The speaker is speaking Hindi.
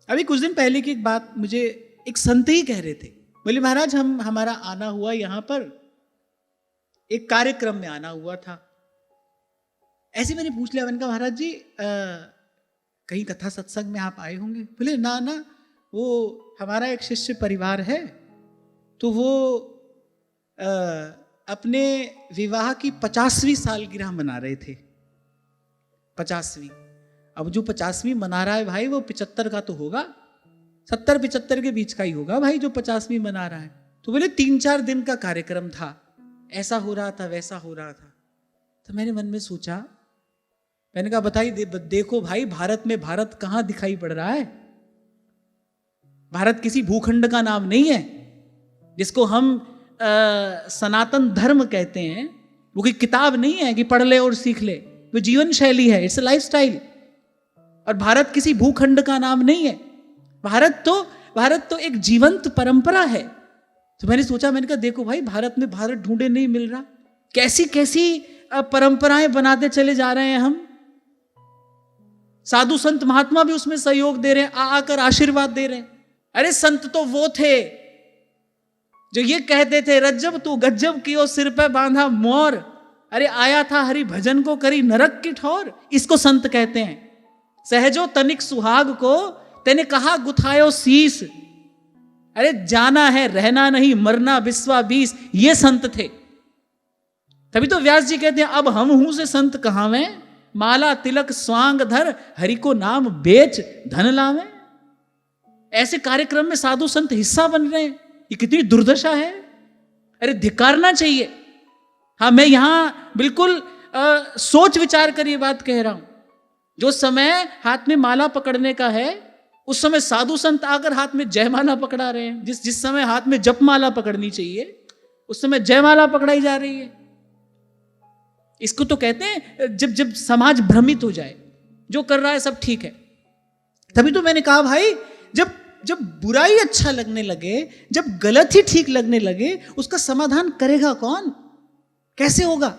अभी कुछ दिन पहले की एक बात मुझे एक संत ही कह रहे थे, बोले महाराज हमारा आना हुआ यहाँ पर, एक कार्यक्रम में आना हुआ था। ऐसे मैंने पूछ लिया, मैंने कहा महाराज जी कहीं कथा सत्संग में आप आए होंगे? बोले ना ना, वो हमारा एक शिष्य परिवार है, तो वो अपने विवाह की 50वीं सालगिरह मना रहे थे। 50वीं, अब जो 50वीं मना रहा है भाई वो 75 का तो होगा, 70-75 के बीच का ही होगा भाई जो 50वीं मना रहा है। तो बोले 3-4 दिन का कार्यक्रम था, ऐसा हो रहा था वैसा हो रहा था। तो मैंने मन में सोचा, मैंने कहा बताइए देखो भाई, भारत में भारत कहाँ दिखाई पड़ रहा है? भारत किसी भूखंड का नाम नहीं है जिसको हम सनातन धर्म कहते हैं। वो कोई किताब नहीं है कि पढ़ ले और सीख ले, वो जीवन शैली है, इट्स अ लाइफस्टाइल। और भारत किसी भूखंड का नाम नहीं है, भारत तो एक जीवंत परंपरा है। तो मैंने सोचा, मैंने कहा देखो भाई, भारत में भारत ढूंढे नहीं मिल रहा, कैसी कैसी परंपराएं बनाते चले जा रहे हैं हम। साधु संत महात्मा भी उसमें सहयोग दे रहे हैं, आकर आशीर्वाद दे रहे हैं। अरे संत तो वो थे जो ये कहते थे, रज्जब तू गज्जब कियो सिर पे बांधा मोर, अरे आया था हरि भजन को करी नरक की ठोर। इसको संत कहते हैं। सहजो तनिक सुहाग को तेने कहा गुथायो शीस, अरे जाना है रहना नहीं, मरना बिस्वा 20, ये संत थे। तभी तो व्यास जी कहते हैं, अब हम हूं से संत कहावें, माला तिलक स्वांग धर हरि को नाम बेच धन लावें। ऐसे कार्यक्रम में साधु संत हिस्सा बन रहे हैं, ये कितनी दुर्दशा है। अरे धिक्कारना चाहिए। हाँ, मैं यहां बिल्कुल सोच विचार कर ये बात कह रहा हूं। जो समय हाथ में माला पकड़ने का है, उस समय साधु संत आकर हाथ में जयमाला पकड़ा रहे हैं। जिस समय हाथ में जपमाला पकड़नी चाहिए, उस समय जयमाला पकड़ाई जा रही है। इसको तो कहते हैं जब समाज भ्रमित हो जाए, जो कर रहा है सब ठीक है। तभी तो मैंने कहा भाई, जब बुराई अच्छा लगने लगे, जब गलत ही ठीक लगने लगे, उसका समाधान करेगा कौन? कैसे होगा?